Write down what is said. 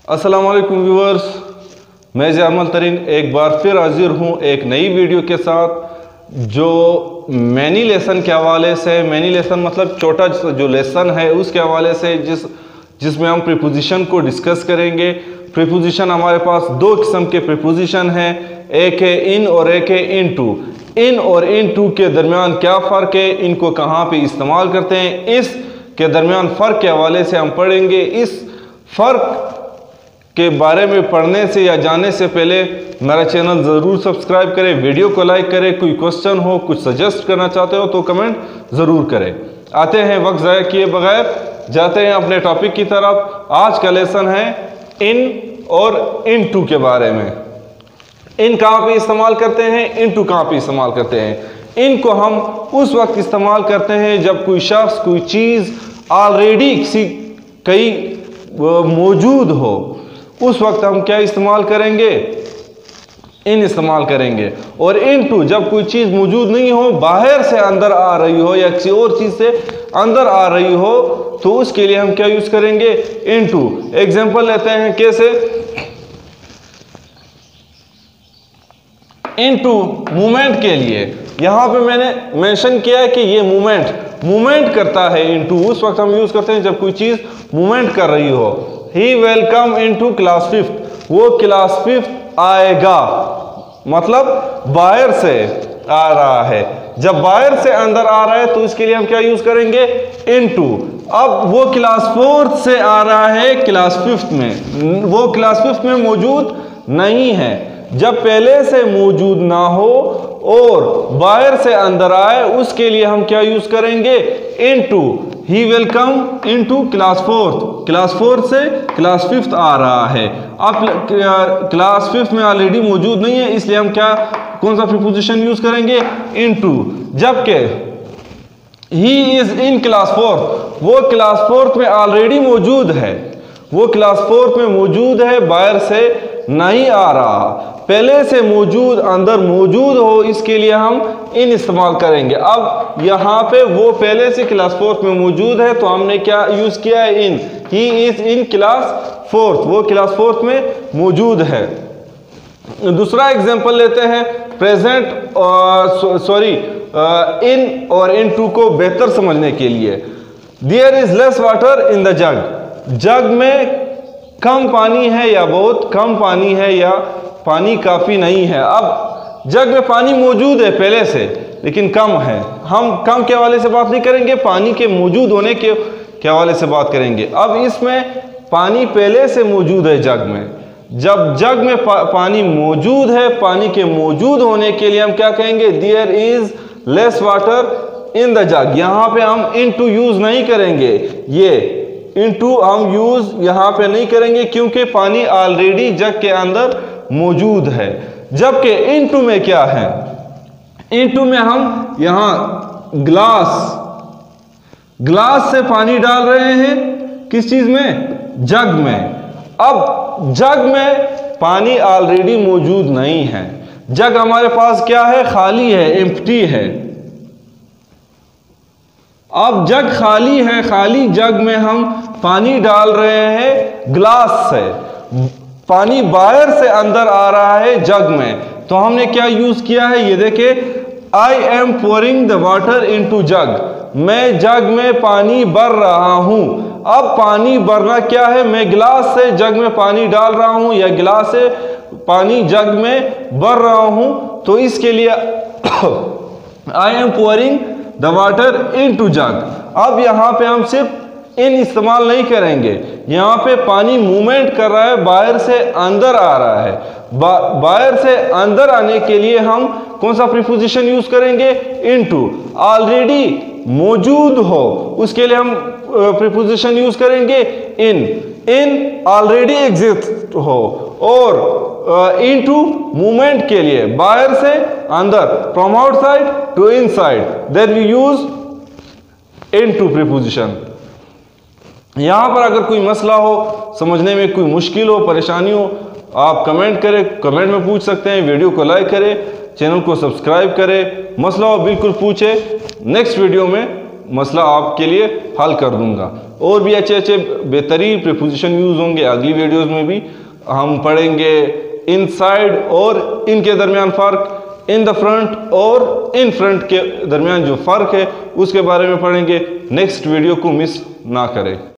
अस्सलाम वालेकुम व्यूअर्स, मैं ज़यामल तरीन एक बार फिर हाजिर हूँ एक नई वीडियो के साथ जो मैनी लेसन के हवाले से। मैनी लेसन मतलब छोटा जो लेसन है उसके हवाले से जिसमें हम प्रीपोजिशन को डिस्कस करेंगे। प्रीपोजिशन हमारे पास दो किस्म के प्रीपोजिशन हैं, एक है इन और एक है इनटू। इन और इनटू के दरमियान क्या फ़र्क है, इनको कहाँ पे इस्तेमाल करते हैं, इस के दरमियान फ़र्क के हवाले से हम पढ़ेंगे। इस फ़र्क के बारे में पढ़ने से या जानने से पहले मेरा चैनल ज़रूर सब्सक्राइब करें, वीडियो को लाइक करें। कोई क्वेश्चन हो, कुछ सजेस्ट करना चाहते हो तो कमेंट ज़रूर करें। आते हैं वक्त ज़ाया किए बगैर, जाते हैं अपने टॉपिक की तरफ। आज का लेसन है इन और इनटू के बारे में। इन कहाँ पे इस्तेमाल करते हैं, इनटू कहाँ पे इस्तेमाल करते हैं। इन को हम उस वक्त इस्तेमाल करते हैं जब कोई शख्स, कोई चीज़ ऑलरेडी किसी कहीं मौजूद हो, उस वक्त हम क्या इस्तेमाल करेंगे, इन इस्तेमाल करेंगे। और इनटू जब कोई चीज़ मौजूद नहीं हो, बाहर से अंदर आ रही हो या किसी और चीज़ से अंदर आ रही हो, तो उसके लिए हम क्या यूज़ करेंगे, इनटू। एग्जांपल लेते हैं कैसे, इनटू मूवमेंट के लिए यहाँ पे मैंने मेंशन किया है कि ये मूवमेंट करता है। इनटू उस वक्त हम यूज़ करते हैं जब कोई चीज़ मूवमेंट कर रही हो। He will come into class 5, वो क्लास 5 आएगा, मतलब बाहर से आ रहा है। जब बाहर से अंदर आ रहा है तो इसके लिए हम क्या यूज करेंगे, इनटू। अब वो क्लास 4 से आ रहा है क्लास 5 में, वो क्लास 5 में मौजूद नहीं है। जब पहले से मौजूद ना हो और बाहर से अंदर आए, उसके लिए हम क्या यूज करेंगे, into. He will come into class 4, class 4 से क्लास 5 आ रहा है। अब क्लास 5 में ऑलरेडी मौजूद नहीं है, इसलिए हम क्या, कौन सा प्रीपोजिशन यूज करेंगे, इनटू। जबकि ही इज इन क्लास 4, वो क्लास 4 में ऑलरेडी मौजूद है, वो क्लास 4 में मौजूद है, बाहर से नहीं आ रहा। पहले से मौजूद अंदर मौजूद हो, इसके लिए हम इन इस्तेमाल करेंगे। अब यहाँ पे वो पहले से क्लास 4 में मौजूद है, तो हमने क्या यूज किया है, इन। ही इज इन क्लास 4, वो क्लास 4 में मौजूद है। दूसरा एग्जांपल लेते हैं, प्रेजेंट इन और इनटू को बेहतर समझने के लिए। There is less water in the jug, jug में कम पानी है या बहुत कम पानी है या पानी काफ़ी नहीं है। अब जग में पानी मौजूद है पहले से, लेकिन कम है। हम कम के हवाले से बात नहीं करेंगे, पानी के मौजूद होने के हवाले से बात करेंगे। अब इसमें पानी पहले से मौजूद है जग में। जब जग में पानी मौजूद है, पानी के मौजूद होने के लिए हम क्या कहेंगे, there is less water in the jug. यहाँ पे हम इनटू यूज नहीं करेंगे, ये इनटू हम यूज यहाँ पे नहीं करेंगे क्योंकि पानी ऑलरेडी जग के अंदर मौजूद है। जबकि इनटू में क्या है, इनटू में हम यहाँ ग्लास से पानी डाल रहे हैं, किस चीज में, जग में। अब जग में पानी ऑलरेडी मौजूद नहीं है, जग हमारे पास क्या है, खाली है, एम्प्टी है। अब जग खाली है, खाली जग में हम पानी डाल रहे हैं ग्लास से, पानी बाहर से अंदर आ रहा है जग में। तो हमने क्या यूज किया है, ये देखिए, I am pouring the water into jug, मैं जग में पानी भर रहा हूं। अब पानी भरना क्या है, मैं गिलास से जग में पानी डाल रहा हूं या गिलास से पानी जग में भर रहा हूं, तो इसके लिए I am pouring the water into jug. अब यहाँ पे हम सिर्फ इन इस्तेमाल नहीं करेंगे, यहाँ पे पानी मूवमेंट कर रहा है, बाहर से अंदर आ रहा है। बाहर से अंदर आने के लिए हम कौन सा प्रीपोजिशन यूज करेंगे, इनटू। ऑलरेडी मौजूद हो, उसके लिए हम प्रीपोजिशन यूज करेंगे इन ऑलरेडी एग्जिस्ट हो। और इनटू मूवमेंट के लिए बाहर से अंदर, from outside to inside, then we use into preposition. यहाँ पर अगर कोई मसला हो, समझने में कोई मुश्किल हो, परेशानी हो, आप कमेंट करें, कमेंट में पूछ सकते हैं। वीडियो को लाइक करें, चैनल को सब्सक्राइब करें, मसला हो बिल्कुल पूछे। नेक्स्ट वीडियो में मसला आपके लिए हल कर दूंगा। और भी अच्छे अच्छे बेहतरीन प्रीपोजिशन यूज़ होंगे अगली वीडियोस में भी हम पढ़ेंगे। इनसाइड और इनके दरमियान फ़र्क, इन द फ्रंट और इन फ्रंट के दरमियान जो फ़र्क है उसके बारे में पढ़ेंगे। नेक्स्ट वीडियो को मिस ना करें।